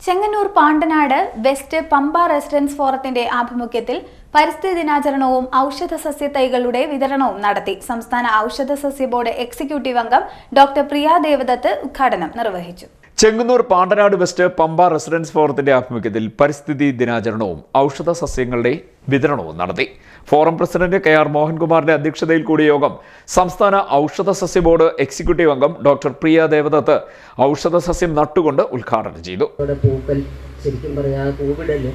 Chengannur Pandanad west Pamba residence ഫോറത്തിന്റെ ആഭിമുഖ്യത്തിൽ പരിസ്ഥിതി ദിനാചരണവും ഔഷധ സസ്യ തൈകളുടെ വിതരണവും നടത്തി. സംസ്ഥാന ഔഷധ സസ്യ ബോർഡ് എക്സിക്യൂട്ടീവ് അംഗം ഡോക്ടർ പ്രിയ ദേവദത്ത് ഉദ്ഘാടനം നിർവഹിച്ചു. ചെങ്ങന്നൂർ പാണ്ടനാട് വെസ്റ്റ് പമ്പ റെസിഡൻസ് ഫോറത്തിന്റെ ആഭിമുഖ്യത്തിൽ പരിസ്ഥിതി ദിനാചരണവും ഔഷധ സസ്യങ്ങളുടെ വിതരണവും നടത്തി. Forum president K R. മോഹൻകുമാറിന്റെ അധ്യക്ഷതയിൽ കൂടിയ യോഗം സംസ്ഥാന ഔഷധ സസ്യ ബോർഡ് എക്സിക്യൂട്ടീവ് അംഗം ഡോക്ടർ പ്രിയ ദേവദത്ത് ഔഷധ സസ്യം നട്ടുകൊണ്ട് ഉദ്ഘാടനം ചെയ്തു. ശരിക്കും പറഞ്ഞാൽ കോവിഡിൽ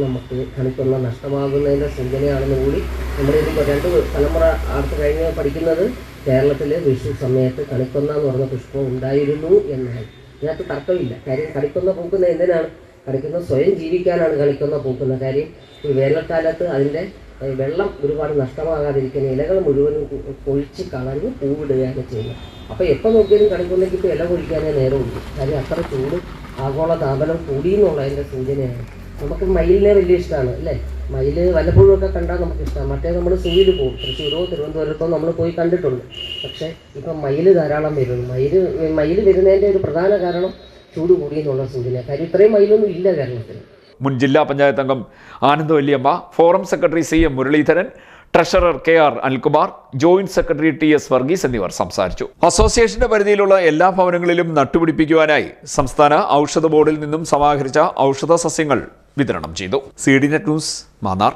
നമുക്ക് കണിക്കൊന്ന നഷ്ടമാകുന്നതിൻ്റെ സൂചനയാണെന്ന് കൂടി നമ്മുടെ രണ്ട് തലമുറ അടുത്ത് കഴിഞ്ഞ് പഠിക്കുന്നത് കേരളത്തിൽ വിഷു സമയത്ത് കണിക്കൊന്ന എന്ന് പറഞ്ഞ പുഷ്പം ഉണ്ടായിരുന്നു എന്നാണ്. ഇതിനകത്ത് തർക്കമില്ല. കാര്യം കണിക്കൊന്ന പൂക്കുന്ന എന്തിനാണ്? കണിക്കൊന്ന സ്വയം ജീവിക്കാനാണ് കണിക്കൊന്ന പൂക്കുന്ന. കാര്യം ഈ വേനൽക്കാലത്ത് അതിൻ്റെ വെള്ളം ഒരുപാട് നഷ്ടമാകാതിരിക്കുന്ന ഇലകൾ മുഴുവനും കൊഴിച്ച് കളഞ്ഞ് പൂവിടുകയാണ് ചെയ്യുന്നത്. അപ്പോൾ എപ്പോൾ നോക്കിയാലും കണിക്കൊന്നയ്ക്ക് ഇപ്പോൾ ഇല കൊഴിക്കാനേ നേരമുള്ളൂ. കാര്യം അത്ര ചൂട് ആഗോള താപനം കൂടി എന്നുള്ളതിൻ്റെ സൂചനയാണ്. നമുക്ക് മയിലിനെ വലിയ ഇഷ്ടമാണ് അല്ലേ? മയിൽ വല്ലപ്പോഴും ഒക്കെ കണ്ടാൽ നമുക്ക് ഇഷ്ടമാണ്. മറ്റേ നമ്മൾ സൂയിൽ പോകും, തൃശ്ശൂരോ തിരുവനന്തപുരത്തോ നമ്മൾ പോയി കണ്ടിട്ടുണ്ട്. പക്ഷേ ഇപ്പം മയിൽ ധാരാളം വരുന്നു. മയിൽ വരുന്നതിൻ്റെ ഒരു പ്രധാന കാരണം ചൂട് കൂടി എന്നുള്ള സൂചന. കാര്യം ഇത്രയും മയിലൊന്നും ഇല്ല കേരളത്തിൽ. മുൻ ജില്ലാ പഞ്ചായത്ത് അംഗം ആനന്ദ് വല്യമ്മ, forum secretary CM Muraleedharan, treasurer K R. Anilkumar, joint secretary T.S. Varghese എന്നിവർ സംസാരിച്ചു. അസോസിയേഷന്റെ പരിധിയിലുള്ള എല്ലാ ഭവനങ്ങളിലും നട്ടുപിടിപ്പിക്കുവാനായി സംസ്ഥാന ഔഷധ ബോർഡിൽ നിന്നും സമാഹരിച്ച ഔഷധ സസ്യങ്ങൾ വിതരണം ചെയ്തു. CDNet news, Mannar.